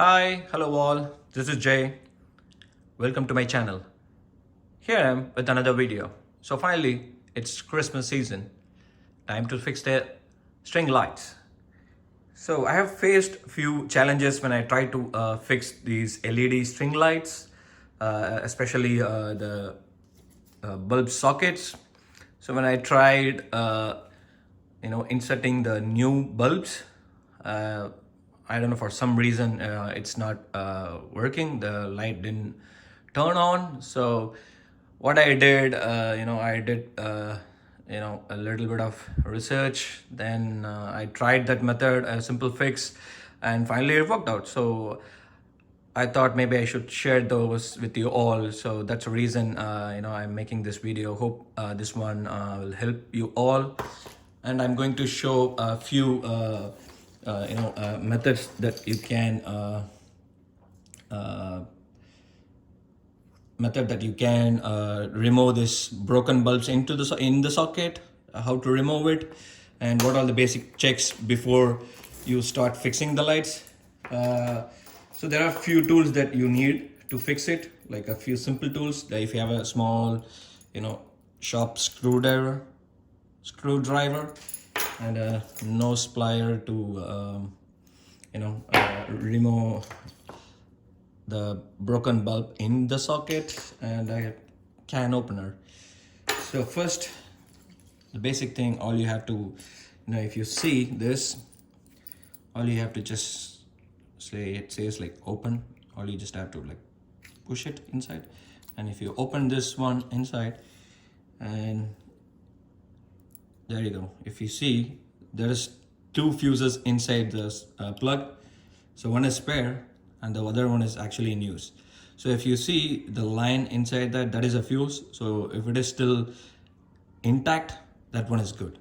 Hi, hello all. This is Jay. Welcome to my channel. Here I am with another video. So finally, it's Christmas season. Time to fix the string lights. So I have faced few challenges when I try to fix these LED string lights, especially the bulb sockets. So when I tried, inserting the new bulbs, uh, I don't know, for some reason it's not working. The light didn't turn on. So what I did, I did a little bit of research. Then I tried that method, a simple fix, and finally it worked out. So I thought maybe I should share those with you all. So that's the reason, I'm making this video. Hope this one will help you all. And I'm going to show a few, methods that you can, remove this broken bulbs into in the socket, how to remove it, and what are the basic checks before you start fixing the lights. So there are few tools that you need to fix it, like a few simple tools. Like if you have a small, sharp screwdriver and a nose plier to remove the broken bulb in the socket, and a can opener. So first, the basic thing, all you have to, if you see this, all you have to just say, it says like open, all you just have to like push it inside. And if you open this one inside, and there you go. If you see, there's two fuses inside this plug. So one is spare and the other one is actually in use. So if you see the line inside that, that is a fuse. So if it is still intact, that one is good.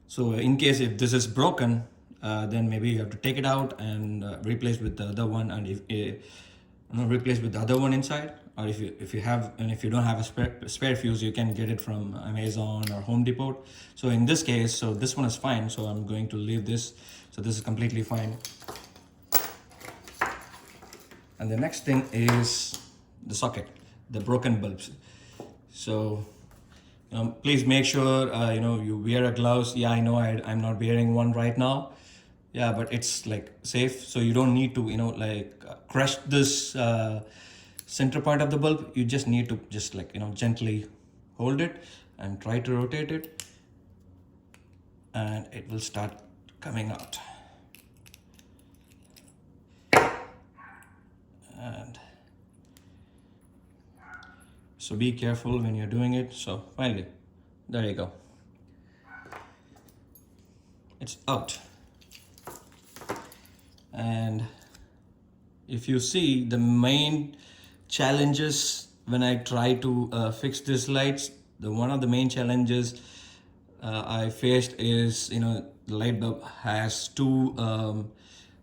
So in case if this is broken, then maybe you have to take it out and replace with the other one, and if replace with the other one inside. Or if you have, and if you don't have a spare fuse, you can get it from Amazon or Home Depot. So in this case, so this one is fine, so I'm going to leave this. So this is completely fine. And the next thing is the socket, the broken bulbs. So please make sure you wear a gloves. Yeah, I know I'm not wearing one right now. Yeah, but it's like safe, so you don't need to crush this center point of the bulb. You just need to just gently hold it and try to rotate it, and it will start coming out. And so be careful when you're doing it. So finally, there you go, it's out. And if you see, the main challenges when I try to fix these lights, one of the main challenges I faced is, the light bulb has two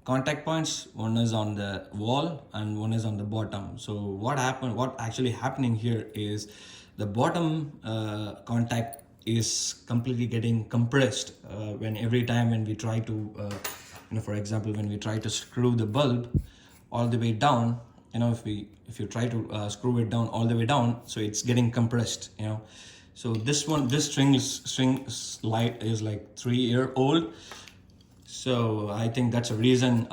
contact points. One is on the wall and one is on the bottom. So what actually happening here is the bottom contact is completely getting compressed when every time when we try to for example, when we try to screw the bulb all the way down, if you try to screw it down all the way down, so it's getting compressed. So this string light is like 3-year old. So I think that's a reason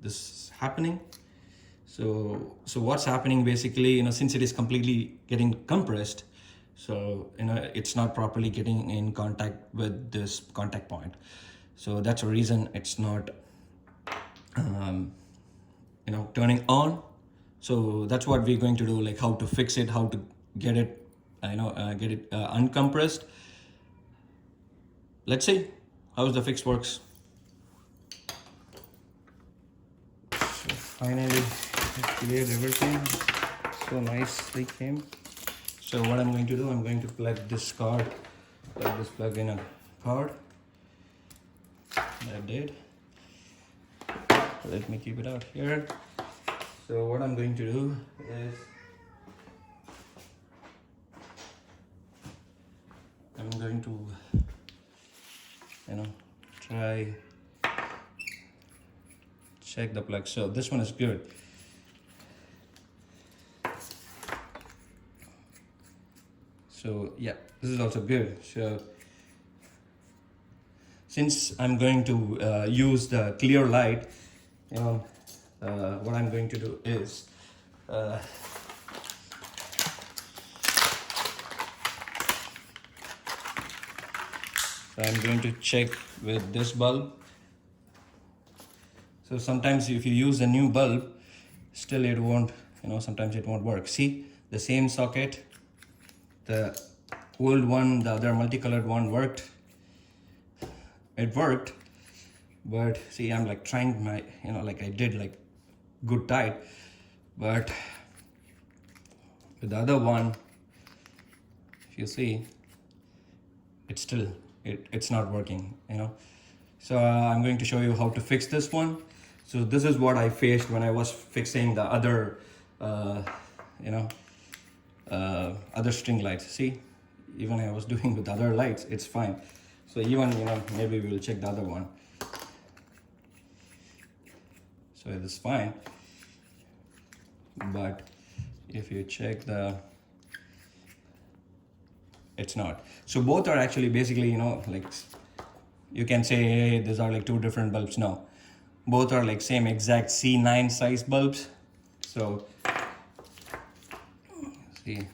this is happening. So what's happening basically, since it is completely getting compressed, so it's not properly getting in contact with this contact point. So that's a reason it's not turning on. So that's what we're going to do, like how to fix it, how to get it uncompressed. Let's see how the fix works. So finally it cleared everything, so nicely came. So what I'm going to do, I'm going to plug this plug in a card. I did. Let me keep it out here. So what I'm going to do is I'm going to try check the plug. So this one is good. So yeah, this is also good. So since I'm going to use the clear light, you know, what I'm going to do is uh, so I'm going to check with this bulb. So sometimes if you use a new bulb, still it won't, you know, sometimes it won't work. See, the same socket, the old one, the other multicolored one worked. It worked, but see, I'm like trying my, you know, like I did like good tight, but with the other one, if you see, it's still, it's not working, you know. So I'm going to show you how to fix this one. So this is what I faced when I was fixing the other, you know, other string lights. See, even I was doing with other lights, it's fine. So even, you know, maybe we'll check the other one. So it is fine. But if you check the, it's not. So both are actually basically, you know, like you can say, hey, these are like two different bulbs. No, both are like same exact C9 size bulbs. So see,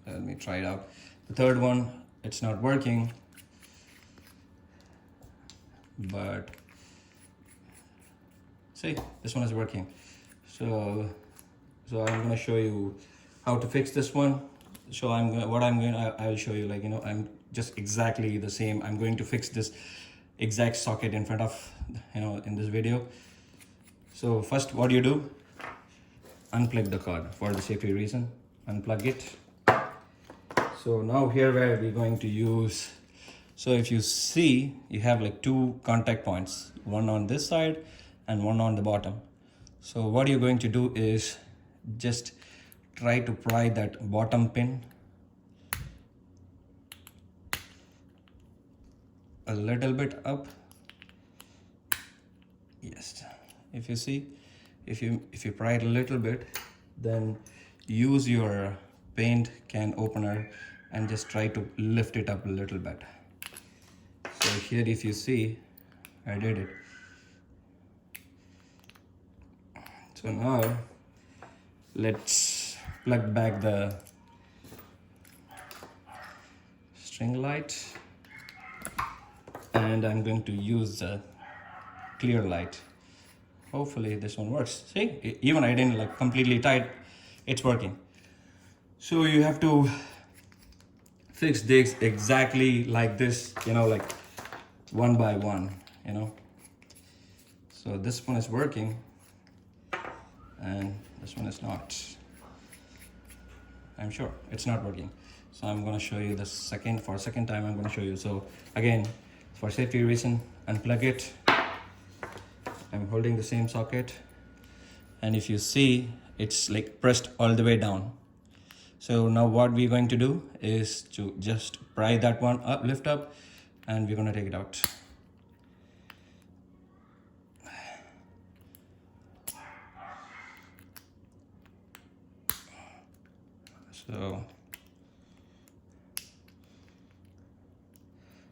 let me try it out. The third one, it's not working, but see, this one is working. So I'm gonna show you how to fix this one. So I'll show you, like, you know, I'm just exactly the same. I'm going to fix this exact socket in front of, you know, in this video. So first, what do you do? Unplug the cord for the safety reason. Unplug it. So now here where we're going to use, so if you see, you have like two contact points, one on this side and one on the bottom. So what you're going to do is just try to pry that bottom pin a little bit up. Yes, if you see, if you pry it a little bit, then use your paint can opener and just try to lift it up a little bit. So here, if you see, I did it. So now let's plug back the string light, and I'm going to use the clear light. Hopefully this one works. See, even I didn't like completely tight, it's working. So you have to fix this exactly like this, you know, like one by one, you know. So this one is working and this one is not. I'm sure it's not working. So I'm going to show you the second time I'm going to show you. So again, for safety reason, unplug it. I'm holding the same socket, and if you see, it's like pressed all the way down. So now what we're going to do is to just pry that one up, lift up, and we're going to take it out.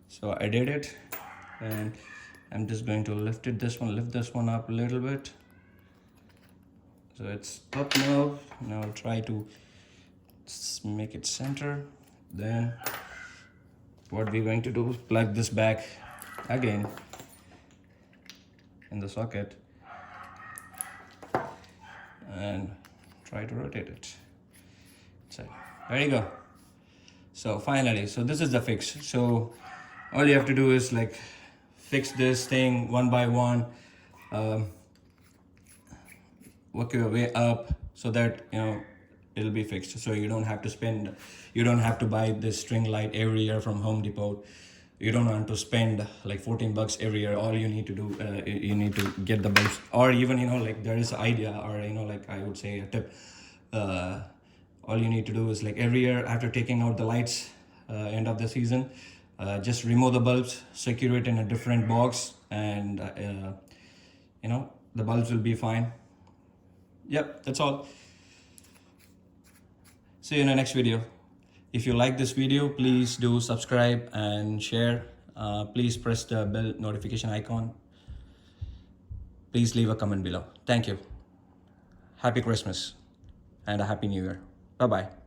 So I did it, and I'm just going to lift this one up a little bit. So it's up now. Now I'll try to make it center. Then what we're going to do is plug this back again in the socket and try to rotate it. So there you go. So finally, so this is the fix. So all you have to do is like fix this thing one by one, work your way up so that, you know, it'll be fixed. So you don't have to buy this string light every year from Home Depot. You don't want to spend like $14 every year. All you need to do, you need to get the bulbs, or even, you know, like there is an idea, or, you know, like I would say a tip. All you need to do is like every year after taking out the lights, end of the season, just remove the bulbs, secure it in a different box, and you know, the bulbs will be fine. Yep, that's all. See you in the next video. If you like this video, please do subscribe and share. Please press the bell notification icon. Please leave a comment below. Thank you. Happy Christmas and a Happy New Year. Bye-bye.